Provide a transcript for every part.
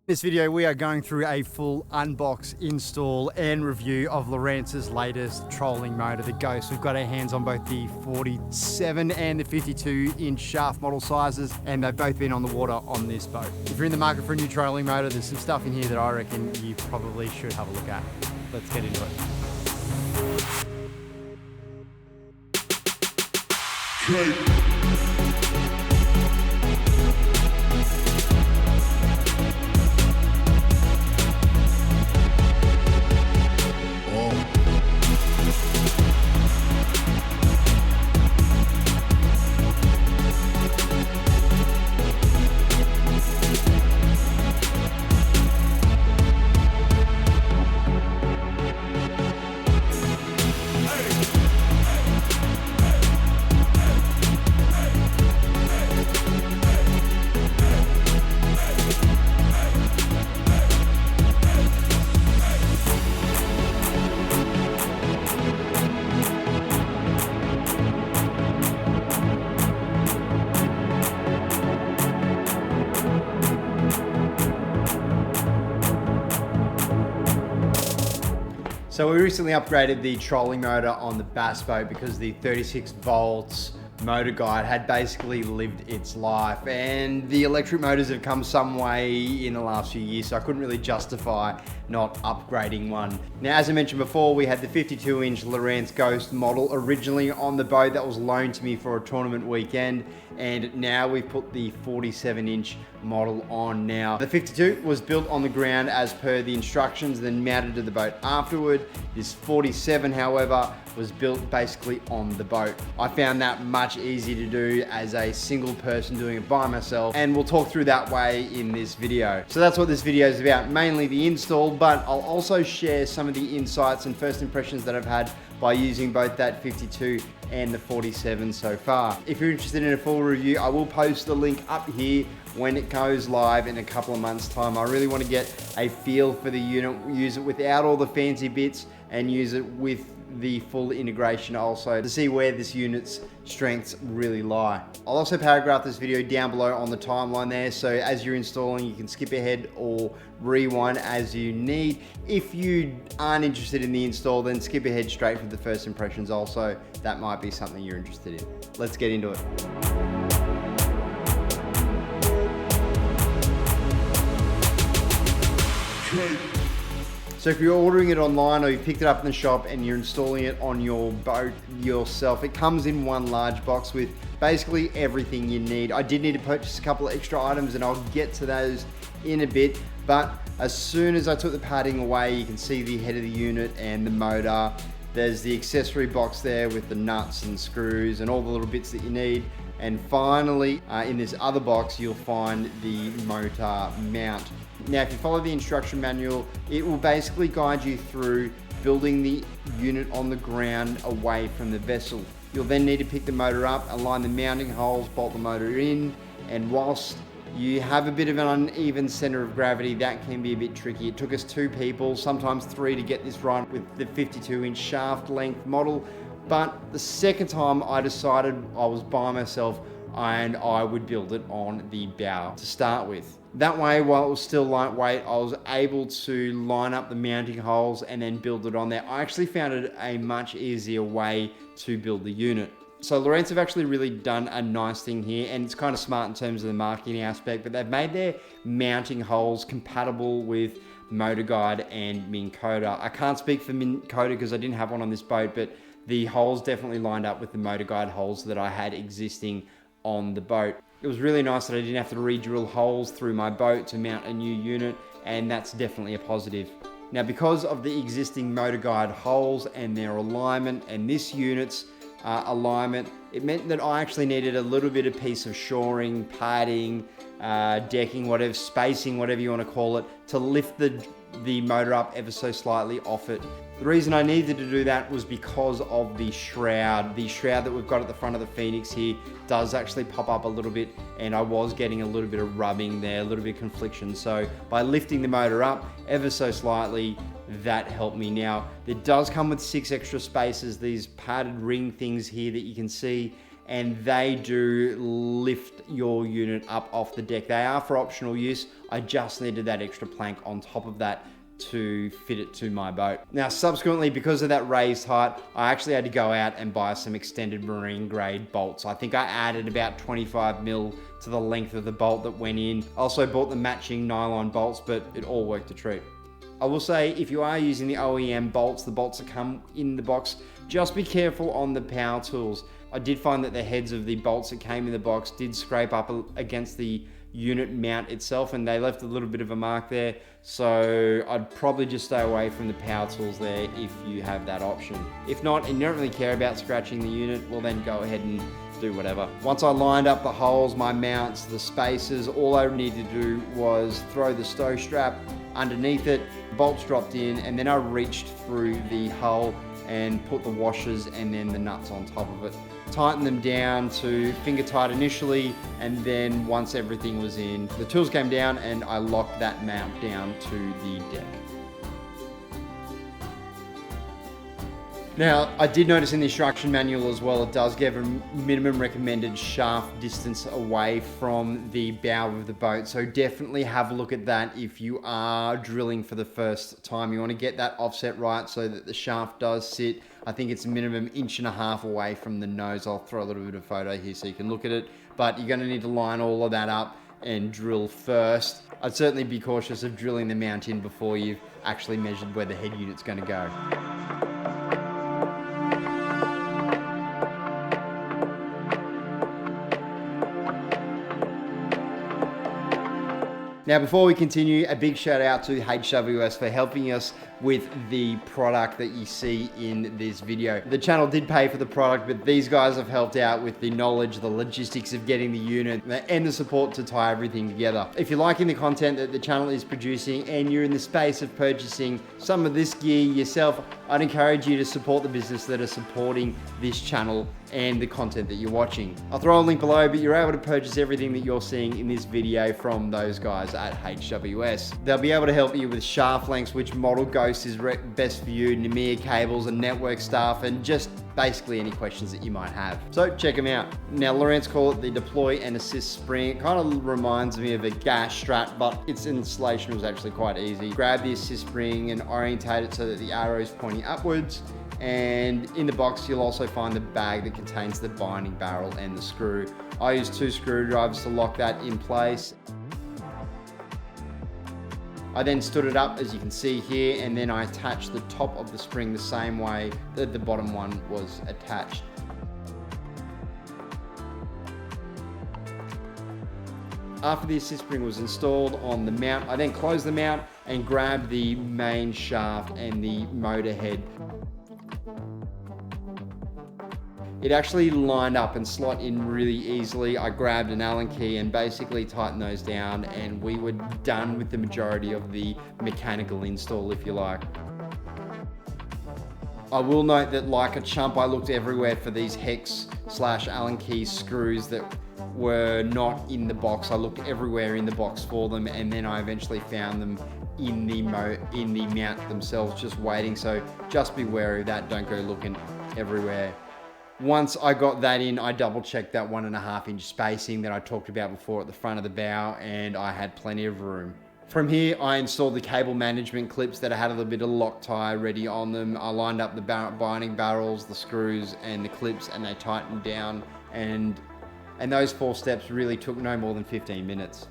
In this video, we are going through a full unbox, install, and review of Lowrance's latest trolling motor, the Ghost. We've got our hands on both the 47 and the 52-inch shaft model sizes, and they've both been on the water on this boat. If you're in the market for a new trolling motor, there's some stuff in here that I reckon you probably should have a look at. Let's get into it. So we recently upgraded the trolling motor on the bass boat because the 36 volts motor guide had basically lived its life, and the electric motors have come some way in the last few years, so I couldn't really justify not upgrading one. Now, as I mentioned before, we had the 52-inch Lowrance Ghost model originally on the boat that was loaned to me for a tournament weekend, and now we've put the 47-inch model on now. The 52 was built on the ground as per the instructions, then mounted to the boat afterward. This 47, however, was built basically on the boat. I found that much easier to do as a single person doing it by myself, and we'll talk through that way in this video. So that's what this video is about, mainly the install, but I'll also share some of the insights and first impressions that I've had by using both that 52 and the 47 so far. If you're interested in a full review, I will post the link up here when it goes live in a couple of months' time. I really want to get a feel for the unit, use it without all the fancy bits, and use it with the full integration also to see where this unit's strengths really lie. I'll also paragraph this video down below on the timeline there, so as you're installing, you can skip ahead or rewind as you need. If you aren't interested in the install, then skip ahead straight for the first impressions also. That might be something you're interested in. Let's get into it. So if you're ordering it online or you picked it up in the shop and you're installing it on your boat yourself, it comes in one large box with basically everything you need. I did need to purchase a couple of extra items, and I'll get to those in a bit, but as soon as I took the padding away, you can see the head of the unit and the motor. There's the accessory box there with the nuts and screws and all the little bits that you need. And finally, in this other box, you'll find the motor mount. Now, if you follow the instruction manual, it will basically guide you through building the unit on the ground away from the vessel. You'll then need to pick the motor up, align the mounting holes, bolt the motor in, and whilst you have a bit of an uneven center of gravity, that can be a bit tricky. It took us 2 people, sometimes 3, to get this right with the 52-inch shaft length model. But the second time I decided I was by myself and I would build it on the bow to start with. That way, while it was still lightweight, I was able to line up the mounting holes and then build it on there. I actually found it a much easier way to build the unit. So Lowrance have actually really done a nice thing here, and it's kind of smart in terms of the marketing aspect, but they've made their mounting holes compatible with Motor Guide and Minn Kota. I can't speak for Minn Kota because I didn't have one on this boat, but the holes definitely lined up with the Motor Guide holes that I had existing on the boat. It was really nice that I didn't have to re-drill holes through my boat to mount a new unit, and that's definitely a positive. Now, because of the existing Motor Guide holes and their alignment and this unit's alignment, it meant that I actually needed a little bit of piece of shoring, padding, decking, whatever, spacing, whatever you want to call it, to lift the motor up ever so slightly off it. The reason I needed to do that was because of the shroud. The shroud that we've got at the front of the Phoenix here does actually pop up a little bit, and I was getting a little bit of rubbing there, a little bit of confliction. So by lifting the motor up ever so slightly, that helped me. Now, it does come with 6 extra spaces, these padded ring things here that you can see, and they do lift your unit up off the deck. They are for optional use. I just needed that extra plank on top of that to fit it to my boat. Now, subsequently, because of that raised height, I actually had to go out and buy some extended marine grade bolts. I think I added about 25 mil to the length of the bolt that went in. Also bought the matching nylon bolts, but it all worked a treat. I will say, if you are using the OEM bolts, the bolts that come in the box, just be careful on the power tools. I did find that the heads of the bolts that came in the box did scrape up against the unit mount itself, and they left a little bit of a mark there. So I'd probably just stay away from the power tools there if you have that option. If not, and you don't really care about scratching the unit, well then go ahead and do whatever. Once I lined up the holes, my mounts, the spacers, all I needed to do was throw the stow strap underneath it, bolts dropped in, and then I reached through the hull and put the washers and then the nuts on top of it. Tighten them down to finger tight initially, and then once everything was in, the tools came down and I locked that mount down to the deck. Now, I did notice in the instruction manual as well, it does give a minimum recommended shaft distance away from the bow of the boat. So definitely have a look at that if you are drilling for the first time. You want to get that offset right so that the shaft does sit. I think it's a minimum 1.5 inches away from the nose. I'll throw a little bit of photo here so you can look at it. But you're going to need to line all of that up and drill first. I'd certainly be cautious of drilling the mount in before you've actually measured where the head unit's going to go. Now, before we continue, a big shout out to HWS for helping us with the product that you see in this video. The channel did pay for the product, but these guys have helped out with the knowledge, the logistics of getting the unit, and the support to tie everything together. If you're liking the content that the channel is producing and you're in the space of purchasing some of this gear yourself, I'd encourage you to support the business that are supporting this channel and the content that you're watching. I'll throw a link below, but you're able to purchase everything that you're seeing in this video from those guys at HWS. They'll be able to help you with shaft lengths, which model Ghost is best for you, NMEA cables and network stuff, and just basically any questions that you might have. So check them out. Now, Lowrance call it the deploy and assist spring. It kind of reminds me of a gas strap, but its installation was actually quite easy. Grab the assist spring and orientate it so that the arrow is pointing upwards. And in the box, you'll also find the bag that contains the binding barrel and the screw. I use 2 screwdrivers to lock that in place. I then stood it up, as you can see here, and then I attached the top of the spring the same way that the bottom one was attached. After the assist spring was installed on the mount, I then closed the mount and grabbed the main shaft and the motor head. It actually lined up and slot in really easily. I grabbed an Allen key and basically tightened those down, and we were done with the majority of the mechanical install, if you like. I will note that, like a chump, I looked everywhere for these hex/Allen key screws that were not in the box. I looked everywhere in the box for them, and then I eventually found them in the mount themselves, just waiting. So just be wary of that. Don't go looking everywhere. Once I got that in, I double checked that 1.5 inch spacing that I talked about before at the front of the bow, and I had plenty of room. From here, I installed the cable management clips that I had a little bit of Loctite ready on them. I lined up the binding barrels, the screws, and the clips, and they tightened down. And those 4 steps really took no more than 15 minutes.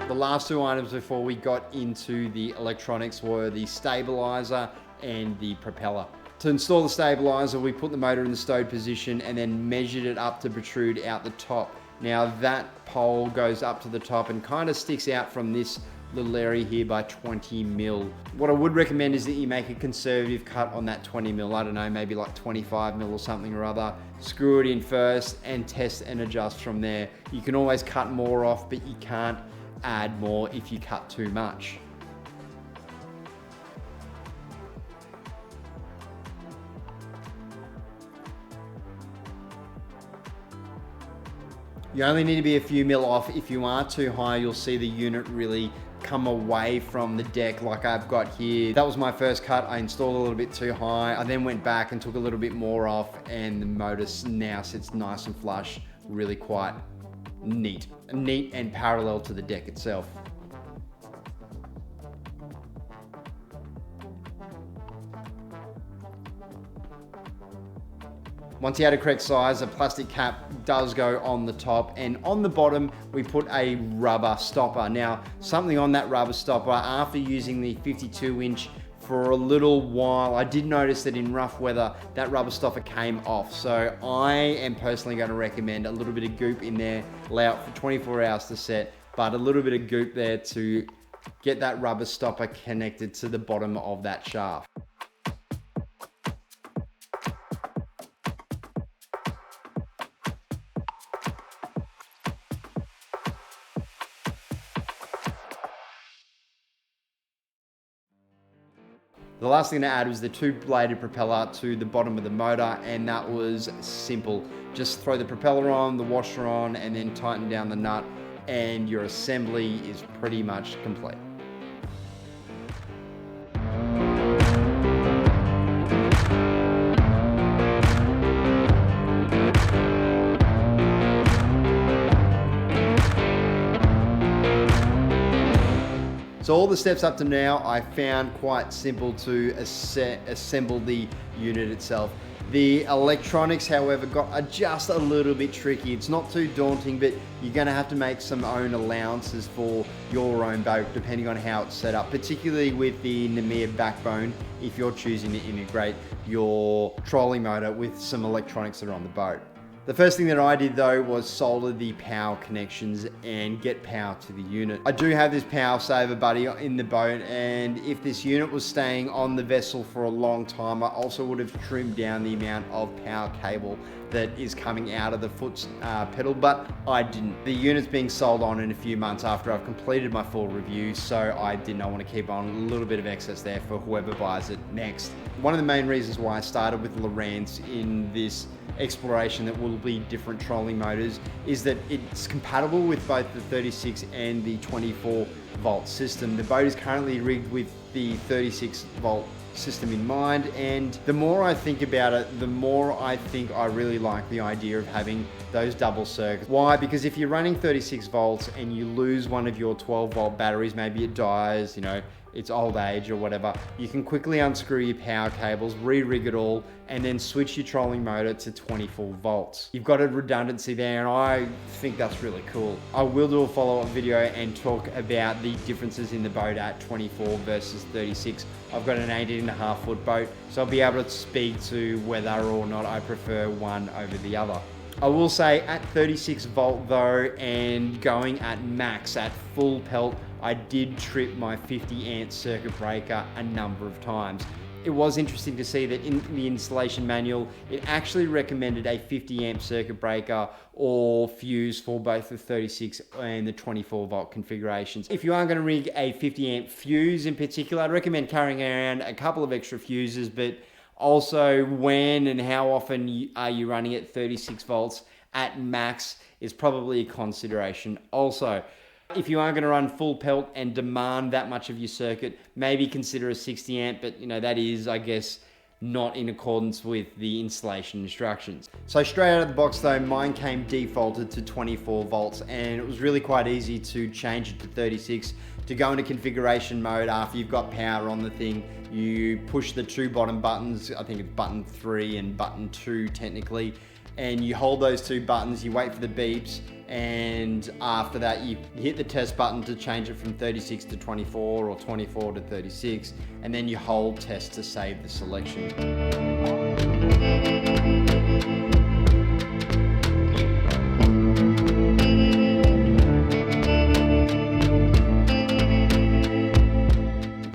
The last 2 items before we got into the electronics were the stabilizer and the propeller. To install the stabilizer, we put the motor in the stowed position and then measured it up to protrude out the top. Now that pole goes up to the top and kind of sticks out from this little area here by 20 mil. What I would recommend is that you make a conservative cut on that 20 mil. I don't know, maybe like 25 mil or something or other. Screw it in first and test and adjust from there. You can always cut more off, but you can't add more if you cut too much. You only need to be a few mil off. If you are too high, you'll see the unit really come away from the deck like I've got here. That was my first cut. I installed a little bit too high. I then went back and took a little bit more off, and the motor now sits nice and flush, really quite neat and parallel to the deck itself. Once you had a correct size, a plastic cap does go on the top, and on the bottom, we put a rubber stopper. Now, something on that rubber stopper, after using the 52-inch for a little while, I did notice that in rough weather, that rubber stopper came off. So I am personally going to recommend a little bit of goop in there, allow it for 24 hours to set, but a little bit of goop there to get that rubber stopper connected to the bottom of that shaft. The last thing to add was the two-bladed propeller to the bottom of the motor, and that was simple. Just throw the propeller on, the washer on, and then tighten down the nut, and your assembly is pretty much complete. So all the steps up to now I found quite simple to assemble the unit itself. The electronics, however, got just a little bit tricky. It's not too daunting, but you're gonna have to make some own allowances for your own boat, depending on how it's set up, particularly with the NMEA backbone, if you're choosing to integrate your trolling motor with some electronics that are on the boat. The first thing that I did though was solder the power connections and get power to the unit. I do have this power saver buddy in the boat, and if this unit was staying on the vessel for a long time, I also would have trimmed down the amount of power cable that is coming out of the foot pedal, but I didn't. The unit's being sold on in a few months after I've completed my full review, so I did not want to keep on a little bit of excess there for whoever buys it next. One of the main reasons why I started with Lowrance in this exploration that will be different trolling motors is that it's compatible with both the 36 and the 24 volt system. The boat is currently rigged with the 36 volt system in mind, and the more I think about it, the more I think I really like the idea of having those double circuits. Why? Because if you're running 36 volts and you lose one of your 12 volt batteries, maybe it dies, you know, it's old age or whatever, you can quickly unscrew your power cables, re-rig it all, and then switch your trolling motor to 24 volts. You've got a redundancy there, and I think that's really cool. I will do a follow-up video and talk about the differences in the boat at 24 versus 36. I've got an 18.5 foot boat, so I'll be able to speak to whether or not I prefer one over the other. I will say at 36 volt though, and going at max at full pelt, I did trip my 50 amp circuit breaker a number of times. It was interesting to see that in the installation manual, it actually recommended a 50 amp circuit breaker or fuse for both the 36 and the 24 volt configurations. If you are going to rig a 50 amp fuse in particular, I'd recommend carrying around a couple of extra fuses, but also when and how often are you running at 36 volts at max is probably a consideration also. If you are going to run full pelt and demand that much of your circuit, maybe consider a 60 amp, but you know, that is, I guess, not in accordance with the installation instructions. So straight out of the box though, mine came defaulted to 24 volts, and it was really quite easy to change it to 36. To go into configuration mode after you've got power on the thing, you push the two bottom buttons, I think it's button 3 and button 2 technically, and you hold those two buttons, you wait for the beeps, and after that you hit the test button to change it from 36 to 24 or 24 to 36, and then you hold test to save the selection.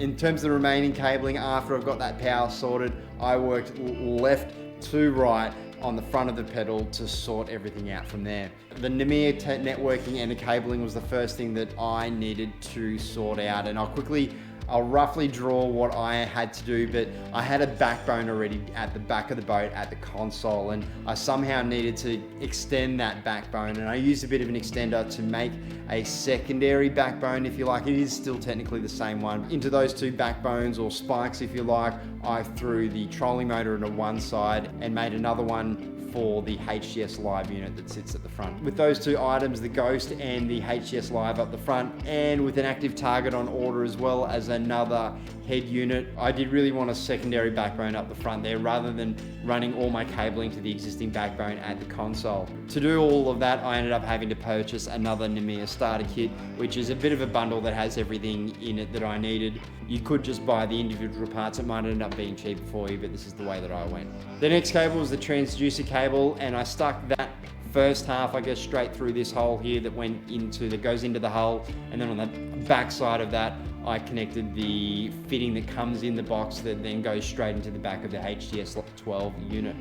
In terms of the remaining cabling, after I've got that power sorted, I worked left to right on the front of the pedal to sort everything out from there. The NMEA networking and the cabling was the first thing that I needed to sort out, and I quickly I'll roughly draw what I had to do, but I had a backbone already at the back of the boat at the console, and I somehow needed to extend that backbone, and I used a bit of an extender to make a secondary backbone, if you like. It is still technically the same one. Into those two backbones, or spikes if you like, I threw the trolling motor into one side and made another one for the HGS Live unit that sits at the front. With those two items, the Ghost and the HGS Live up the front, and with an active target on order as well as another head unit, I did really want a secondary backbone up the front there rather than running all my cabling to the existing backbone at the console. To do all of that, I ended up having to purchase another NMEA starter kit, which is a bit of a bundle that has everything in it that I needed. You could just buy the individual parts. It might end up being cheaper for you, but this is the way that I went. The next cable was the transducer cable, and I stuck that first half, I guess, straight through this hole here that goes into the hull, and then on the back side of that, I connected the fitting that comes in the box that then goes straight into the back of the HGS 12 unit.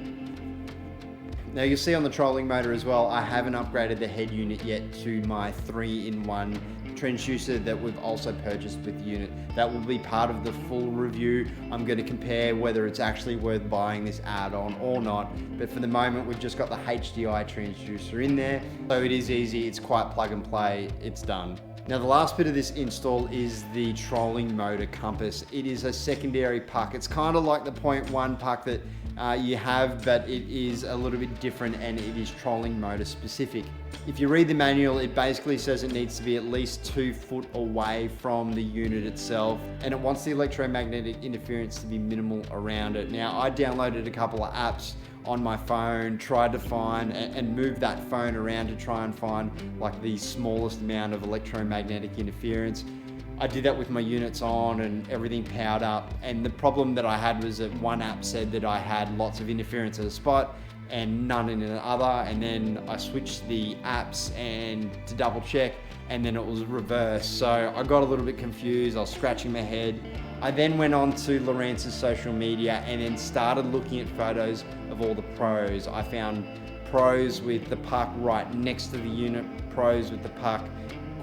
Now you'll see on the trolling motor as well, I haven't upgraded the head unit yet to my 3-in-1 transducer that we've also purchased with the unit. That will be part of the full review. I'm going to compare whether it's actually worth buying this add-on or not, but for the moment we've just got the HDI transducer in there, so it is easy, it's quite plug and play, it's done. Now the last bit of this install is the trolling motor compass. It is a secondary puck. It's kind of like the 0.1 puck that you have, but it is a little bit different, and it is trolling motor specific. If you read the manual, it basically says it needs to be at least 2 foot away from the unit itself, and it wants the electromagnetic interference to be minimal around it. Now I downloaded a couple of apps on my phone, tried to find and move that phone around to try and find like the smallest amount of electromagnetic interference. I did that with my units on and everything powered up, and the problem that I had was that one app said that I had lots of interference at a spot and none in another, and then I switched the apps and to double check, and then it was reversed. So I got a little bit confused, I was scratching my head. I then went on to Lowrance's social media and then started looking at photos of all the pros. I found pros with the puck right next to the unit, pros with the puck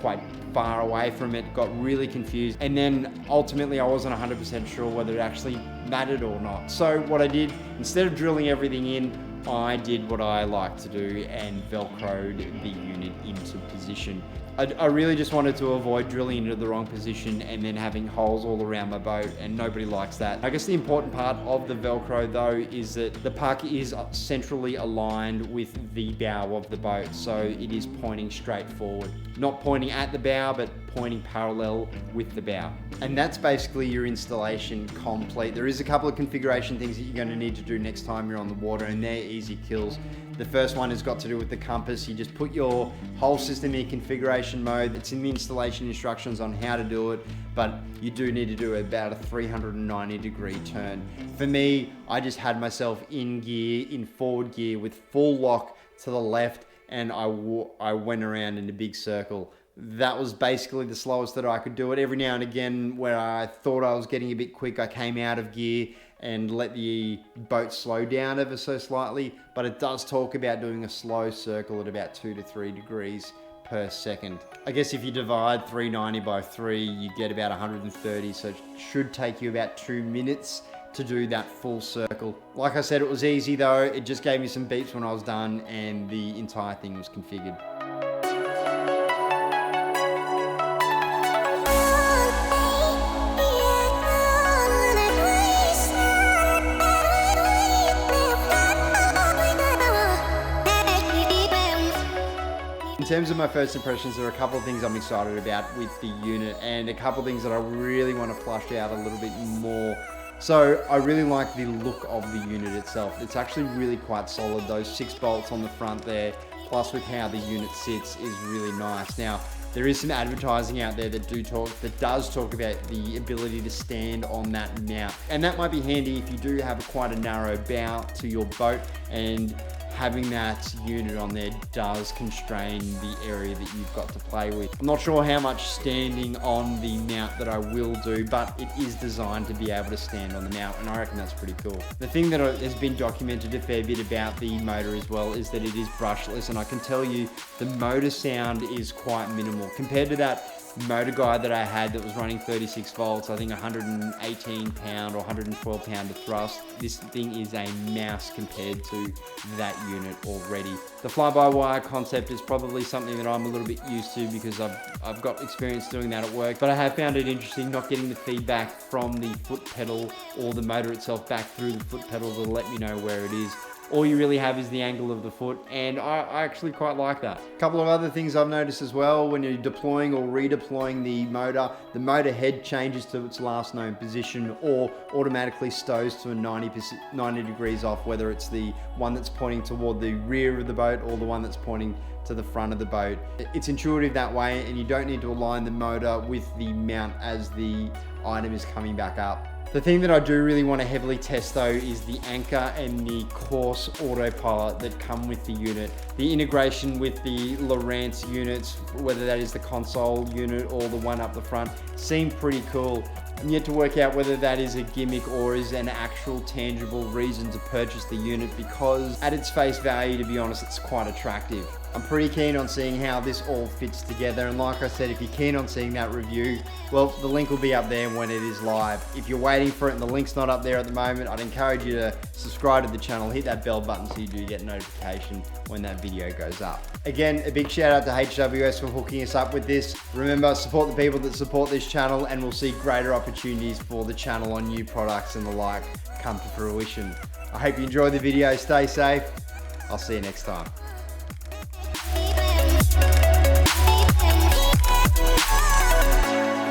quite far away from it, got really confused, and then ultimately I wasn't 100% sure whether it actually mattered or not. So what I did, instead of drilling everything in, I did what I like to do and velcroed the unit into position. I really just wanted to avoid drilling into the wrong position and then having holes all around my boat, and nobody likes that. I guess the important part of the Velcro though is that the puck is centrally aligned with the bow of the boat, so it is pointing straight forward. Not pointing at the bow, but pointing parallel with the bow. And that's basically your installation complete. There is a couple of configuration things that you're going to need to do next time you're on the water, and they're easy kills. The first one has got to do with the compass. You just put your whole system in configuration mode. It's in the installation instructions on how to do it, but you do need to do about a 390-degree turn. For me, I just had myself in gear, in forward gear with full lock to the left, and I went around in a big circle. That was basically the slowest that I could do it. Every now and again, where I thought I was getting a bit quick, I came out of gear and let the boat slow down ever so slightly, but it does talk about doing a slow circle at about 2 to 3 degrees per second. I guess if you divide 390 by 3, you get about 130, so it should take you about 2 minutes to do that full circle. Like I said, it was easy though. It just gave me some beeps when I was done, and the entire thing was configured. In terms of my first impressions, there are a couple of things I'm excited about with the unit, and a couple of things that I really want to flush out a little bit more. So I really like the look of the unit itself. It's actually really quite solid. Those 6 bolts on the front there, plus with how the unit sits, is really nice. Now, there is some advertising out there that does talk about the ability to stand on that mount, and that might be handy if you do have quite a narrow bow to your boat, and having that unit on there does constrain the area that you've got to play with. I'm not sure how much standing on the mount that I will do, but it is designed to be able to stand on the mount, and I reckon that's pretty cool. The thing that has been documented a fair bit about the motor as well is that it is brushless, and I can tell you the motor sound is quite minimal compared to that motor guide that I had that was running 36 volts, I think 118 pound or 112 pound of thrust. This thing is a mouse compared to that unit already. The fly-by-wire concept is probably something that I'm a little bit used to because I've got experience doing that at work, but I have found it interesting not getting the feedback from the foot pedal or the motor itself back through the foot pedal to let me know where it is. All you really have is the angle of the foot, and I actually quite like that. A couple of other things I've noticed as well, when you're deploying or redeploying the motor head changes to its last known position or automatically stows to a 90 degrees off, whether it's the one that's pointing toward the rear of the boat or the one that's pointing to the front of the boat. It's intuitive that way, and you don't need to align the motor with the mount as the item is coming back up. The thing that I do really want to heavily test though is the anchor and the course autopilot that come with the unit. The integration with the Lowrance units, whether that is the console unit or the one up the front, seem pretty cool. I'm yet to work out whether that is a gimmick or is an actual tangible reason to purchase the unit, because at its face value, to be honest, it's quite attractive. I'm pretty keen on seeing how this all fits together, and like I said, if you're keen on seeing that review, well, the link will be up there when it is live. If you're waiting for it and the link's not up there at the moment, I'd encourage you to subscribe to the channel, hit that bell button so you do get notification when that video goes up. Again, a big shout out to HWS for hooking us up with this. Remember, support the people that support this channel, and we'll see greater opportunities for the channel on new products and the like come to fruition. I hope you enjoyed the video. Stay safe. I'll see you next time. We'll be right back.